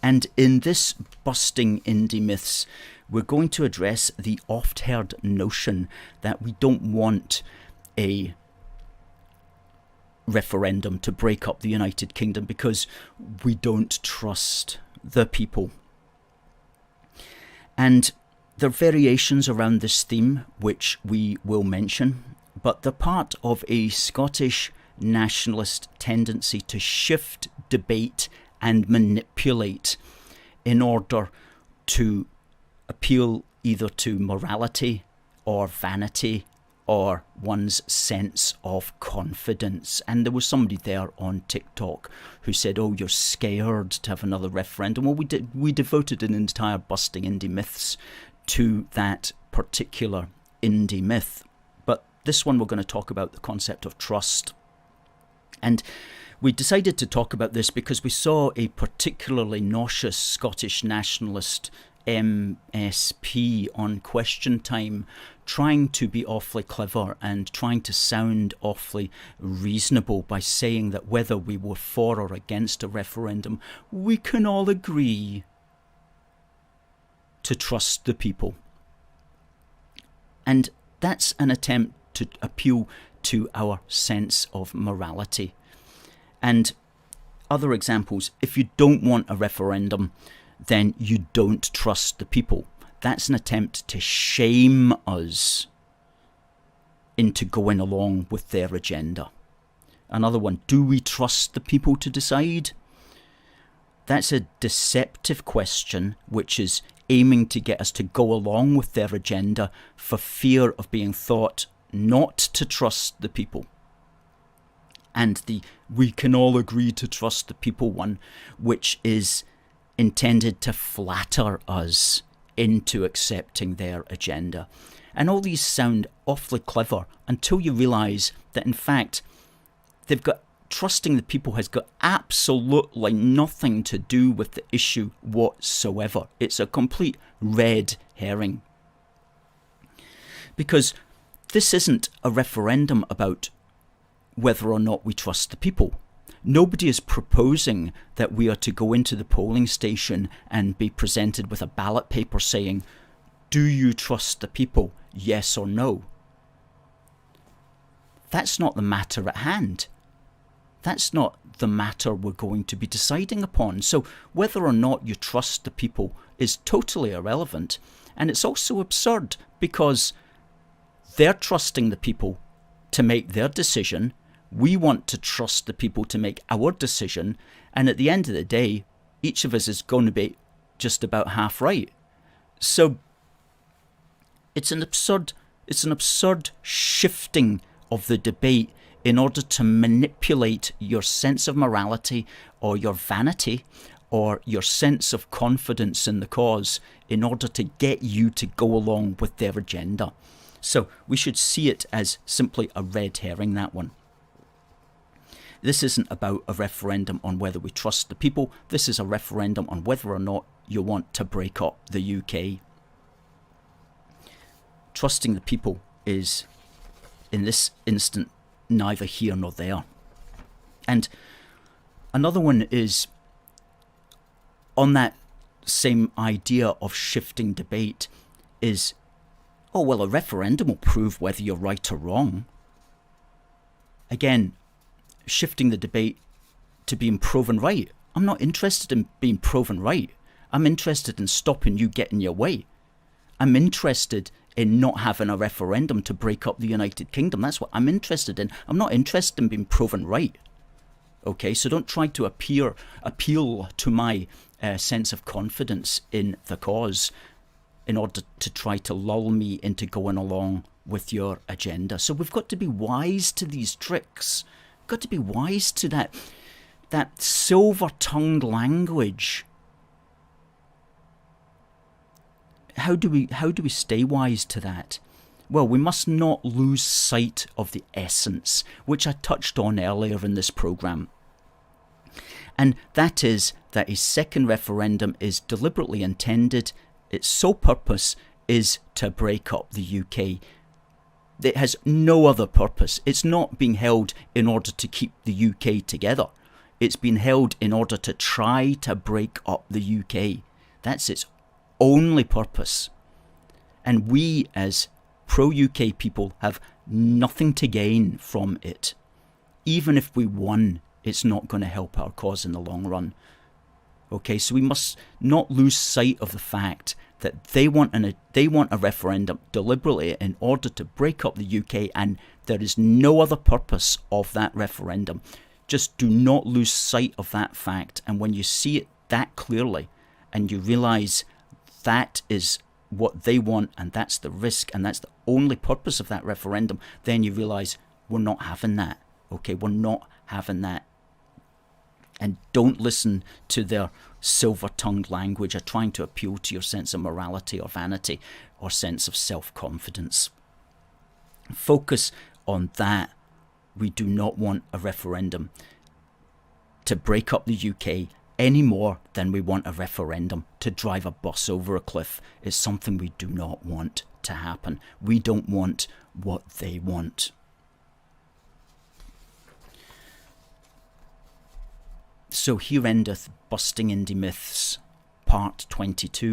And in this Busting Indie Myths, we're going to address the oft-heard notion that we don't want a referendum to break up the United Kingdom because we don't trust the people. And there are variations around this theme which we will mention, but they're part of a Scottish nationalist tendency to shift debate and manipulate in order to appeal either to morality or vanity or one's sense of confidence. And there was somebody there on TikTok who said, oh, you're scared to have another referendum. Well, we devoted an entire Busting Indie Myths to that particular indie myth. But this one we're going to talk about the concept of trust. And we decided to talk about this because we saw a particularly nauseous Scottish nationalist MSP on Question Time trying to be awfully clever and trying to sound awfully reasonable by saying that whether we were for or against a referendum, we can all agree to trust the people. And that's an attempt to appeal to our sense of morality. And other examples, if you don't want a referendum, then you don't trust the people. That's an attempt to shame us into going along with their agenda. Another one, do we trust the people to decide? That's a deceptive question which is aiming to get us to go along with their agenda for fear of being thought not to trust the people. And the we can all agree to trust the people one, which is intended to flatter us into accepting their agenda. And all these sound awfully clever until you realise that in fact trusting the people has got absolutely nothing to do with the issue whatsoever. It's a complete red herring. Because this isn't a referendum about whether or not we trust the people. Nobody is proposing that we are to go into the polling station and be presented with a ballot paper saying, do you trust the people, yes or no? That's not the matter at hand. That's not the matter we're going to be deciding upon. So whether or not you trust the people is totally irrelevant. And it's also absurd because they're trusting the people to make their decision. We want to trust the people to make our decision. And at the end of the day, each of us is going to be just about half right. So it's an absurd shifting of the debate in order to manipulate your sense of morality or your vanity or your sense of confidence in the cause in order to get you to go along with their agenda. So we should see it as simply a red herring, that one. This isn't about a referendum on whether we trust the people. This is a referendum on whether or not you want to break up the UK. Trusting the people is, in this instant, neither here nor there. And another one is on that same idea of shifting debate is, oh, well, a referendum will prove whether you're right or wrong. Again, shifting the debate to being proven right. I'm not interested in being proven right. I'm interested in stopping you getting your way. I'm interested in not having a referendum to break up the United Kingdom. That's what I'm interested in. I'm not interested in being proven right. Okay, so don't try to appeal to my sense of confidence in the cause in order to try to lull me into going along with your agenda. So we've got to be wise to these tricks. We've got to be wise to that silver-tongued language. How do we stay wise to that? Well, we must not lose sight of the essence, which I touched on earlier in this programme. And that is that a second referendum is deliberately intended. Its sole purpose is to break up the UK. It has no other purpose. It's not being held in order to keep the UK together. It's been held in order to try to break up the UK. That's its only purpose. And we as pro-UK people have nothing to gain from it. Even if we won, it's not going to help our cause in the long run. Okay, so we must not lose sight of the fact that they want a referendum deliberately in order to break up the UK, and there is no other purpose of that referendum. Just do not lose sight of that fact. And when you see it that clearly and you realise that is what they want and that's the risk and that's the only purpose of that referendum, then you realise we're not having that. Okay, we're not having that. And don't listen to their silver-tongued language or trying to appeal to your sense of morality or vanity or sense of self-confidence. Focus on that. We do not want a referendum to break up the UK any more than we want a referendum to drive a bus over a cliff. It's something we do not want to happen. We don't want what they want. So here endeth Busting Indy Myths, part 22.